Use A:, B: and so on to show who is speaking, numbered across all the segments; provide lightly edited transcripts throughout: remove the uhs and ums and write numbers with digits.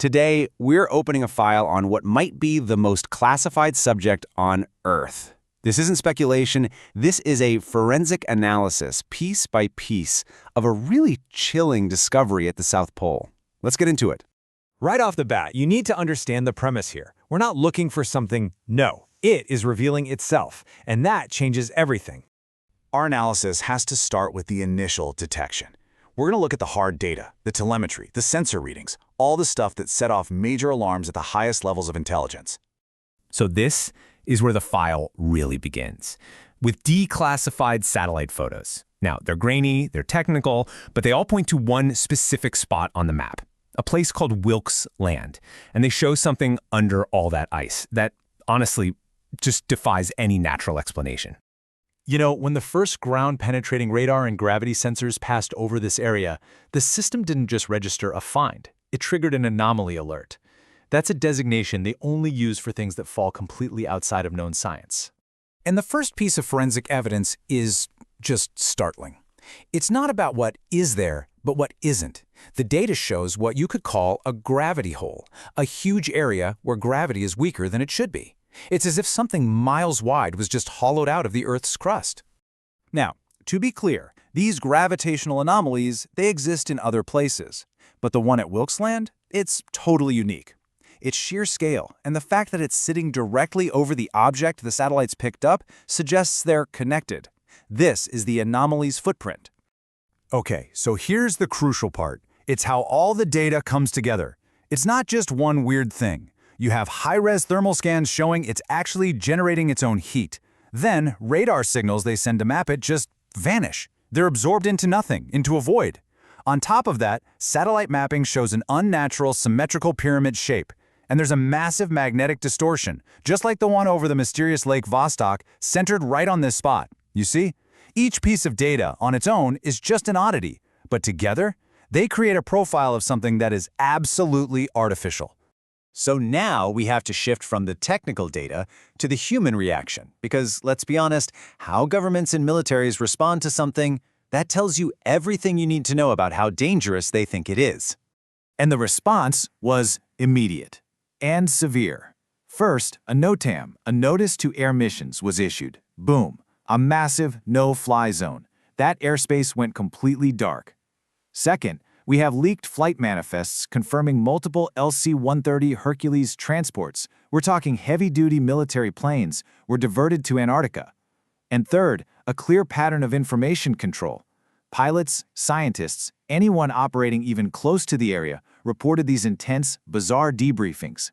A: Today, we're opening a file on what might be the most classified subject on Earth. This isn't speculation, this is a forensic analysis, piece by piece, of a really chilling discovery at the South Pole. Let's get into it.
B: Right off the bat, you need to understand the premise here. We're not looking for something, no. It is revealing itself, and that changes everything.
C: Our analysis has to start with the initial detection. We're going to look at the hard data, the telemetry, the sensor readings, all the stuff that set off major alarms at the highest levels of intelligence.
D: So this is where the file really begins, with declassified satellite photos. Now, they're grainy, they're technical, but they all point to one specific spot on the map, a place called Wilkes Land, and they show something under all that ice that, honestly, just defies any natural explanation.
E: You know, when the first ground-penetrating radar and gravity sensors passed over this area, the system didn't just register a find. It triggered an anomaly alert. That's a designation they only use for things that fall completely outside of known science.
F: And the first piece of forensic evidence is just startling. It's not about what is there, but what isn't. The data shows what you could call a gravity hole, a huge area where gravity is weaker than it should be. It's as if something miles wide was just hollowed out of the Earth's crust.
G: Now, to be clear, these gravitational anomalies, they exist in other places. But the one at Wilkes Land, it's totally unique. Its sheer scale and the fact that it's sitting directly over the object the satellites picked up suggests they're connected. This is the anomaly's footprint.
H: Okay, so here's the crucial part. It's how all the data comes together. It's not just one weird thing. You have high-res thermal scans showing it's actually generating its own heat. Then, radar signals they send to map it just vanish. They're absorbed into nothing, into a void. On top of that, satellite mapping shows an unnatural symmetrical pyramid shape. And there's a massive magnetic distortion, just like the one over the mysterious Lake Vostok, centered right on this spot. You see? Each piece of data on its own is just an oddity, but together, they create a profile of something that is absolutely artificial.
A: So now we have to shift from the technical data to the human reaction, because let's be honest, how governments and militaries respond to something, that tells you everything you need to know about how dangerous they think it is.
H: And the response was immediate and severe. First, a NOTAM, a Notice to Air Missions, was issued. Boom, a massive no-fly zone. That airspace went completely dark. Second, we have leaked flight manifests confirming multiple LC-130 Hercules transports, we're talking heavy-duty military planes, were diverted to Antarctica. And third, a clear pattern of information control. Pilots, scientists, anyone operating even close to the area reported these intense, bizarre debriefings.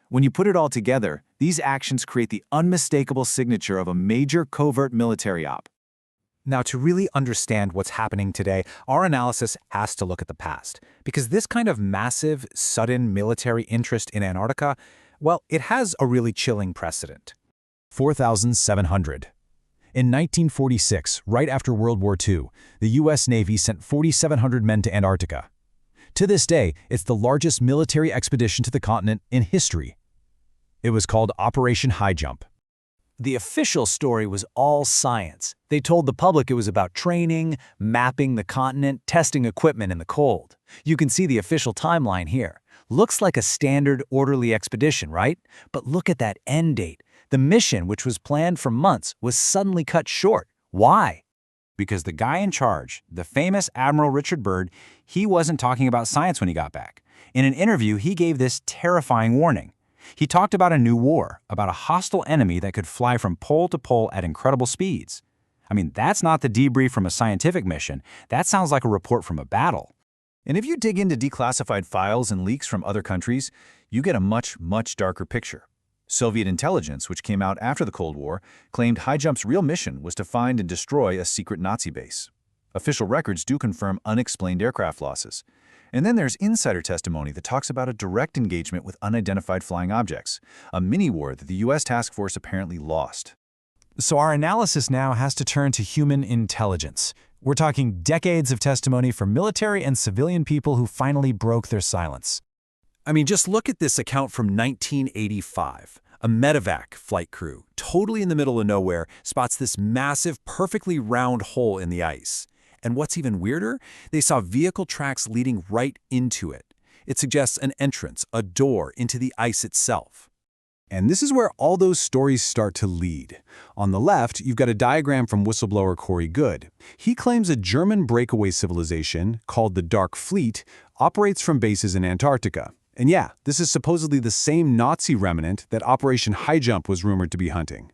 H: When you put it all together, these actions create the unmistakable signature of a major covert military op.
E: Now, to really understand what's happening today, our analysis has to look at the past, because this kind of massive, sudden military interest in Antarctica, well, it has a really chilling precedent.
H: 4,700. In 1946, right after World War II, the U.S. Navy sent 4,700 men to Antarctica. To this day, it's the largest military expedition to the continent in history. It was called Operation High Jump.
I: The official story was all science. They told the public it was about training, mapping the continent, testing equipment in the cold. You can see the official timeline here. Looks like a standard, orderly expedition, right? But look at that end date. The mission, which was planned for months, was suddenly cut short. Why?
A: Because the guy in charge, the famous Admiral Richard Byrd, he wasn't talking about science when he got back. In an interview, he gave this terrifying warning. He talked about a new war, about a hostile enemy that could fly from pole to pole at incredible speeds. I mean, that's not the debrief from a scientific mission. That sounds like a report from a battle.
G: And if you dig into declassified files and leaks from other countries, you get a much, much darker picture. Soviet intelligence, which came out after the Cold War, claimed High Jump's real mission was to find and destroy a secret Nazi base. Official records do confirm unexplained aircraft losses. And then there's insider testimony that talks about a direct engagement with unidentified flying objects, a mini-war that the U.S. task force apparently lost.
E: So our analysis now has to turn to human intelligence. We're talking decades of testimony from military and civilian people who finally broke their silence.
F: I mean, just look at this account from 1985. A medevac flight crew, totally in the middle of nowhere, spots this massive, perfectly round hole in the ice. And what's even weirder, they saw vehicle tracks leading right into it. It suggests an entrance, a door into the ice itself. And this is where all those stories start to lead. On the left, you've got a diagram from whistleblower Corey Good. He claims a German breakaway civilization, called the Dark Fleet, operates from bases in Antarctica. And yeah, this is supposedly the same Nazi remnant that Operation High Jump was rumored to be hunting.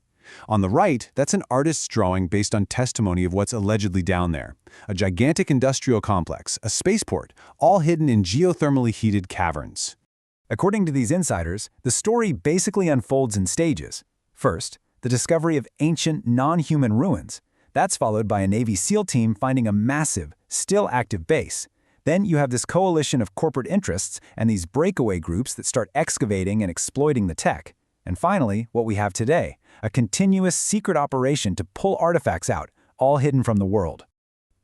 F: On the right, that's an artist's drawing based on testimony of what's allegedly down there. A gigantic industrial complex, a spaceport, all hidden in geothermally heated caverns.
A: According to these insiders, the story basically unfolds in stages. First, the discovery of ancient, non-human ruins. That's followed by a Navy SEAL team finding a massive, still active base. Then you have this coalition of corporate interests and these breakaway groups that start excavating and exploiting the tech. And finally, what we have today, a continuous secret operation to pull artifacts out, all hidden from the world.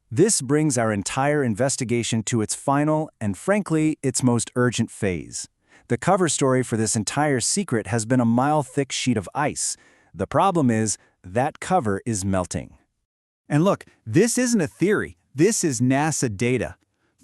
A: This brings our entire investigation to its final and, frankly, its most urgent phase. The cover story for this entire secret has been a mile-thick sheet of ice. The problem is, that cover is melting. And look, this isn't a theory. This is NASA data.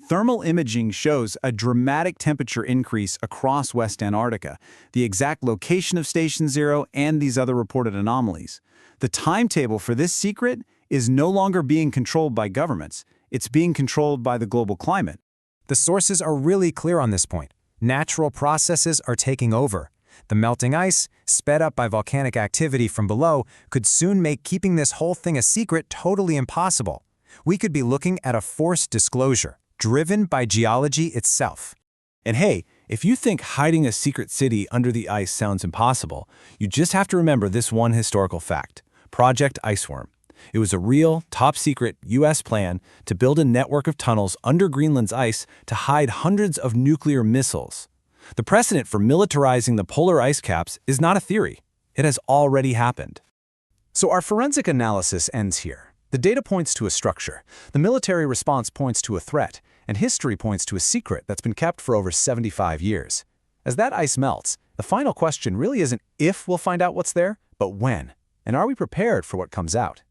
A: Thermal imaging shows a dramatic temperature increase across West Antarctica, the exact location of Station Zero, and these other reported anomalies. The timetable for this secret is no longer being controlled by governments. It's being controlled by the global climate.
B: The sources are really clear on this point. Natural processes are taking over. The melting ice, sped up by volcanic activity from below, could soon make keeping this whole thing a secret totally impossible. We could be looking at a forced disclosure, driven by geology itself.
E: And hey, if you think hiding a secret city under the ice sounds impossible, you just have to remember this one historical fact: Project Iceworm. It was a real, top-secret U.S. plan to build a network of tunnels under Greenland's ice to hide hundreds of nuclear missiles. The precedent for militarizing the polar ice caps is not a theory. It has already happened.
F: So our forensic analysis ends here. The data points to a structure, the military response points to a threat, and history points to a secret that's been kept for over 75 years. As that ice melts, the final question really isn't if we'll find out what's there, but when. And are we prepared for what comes out?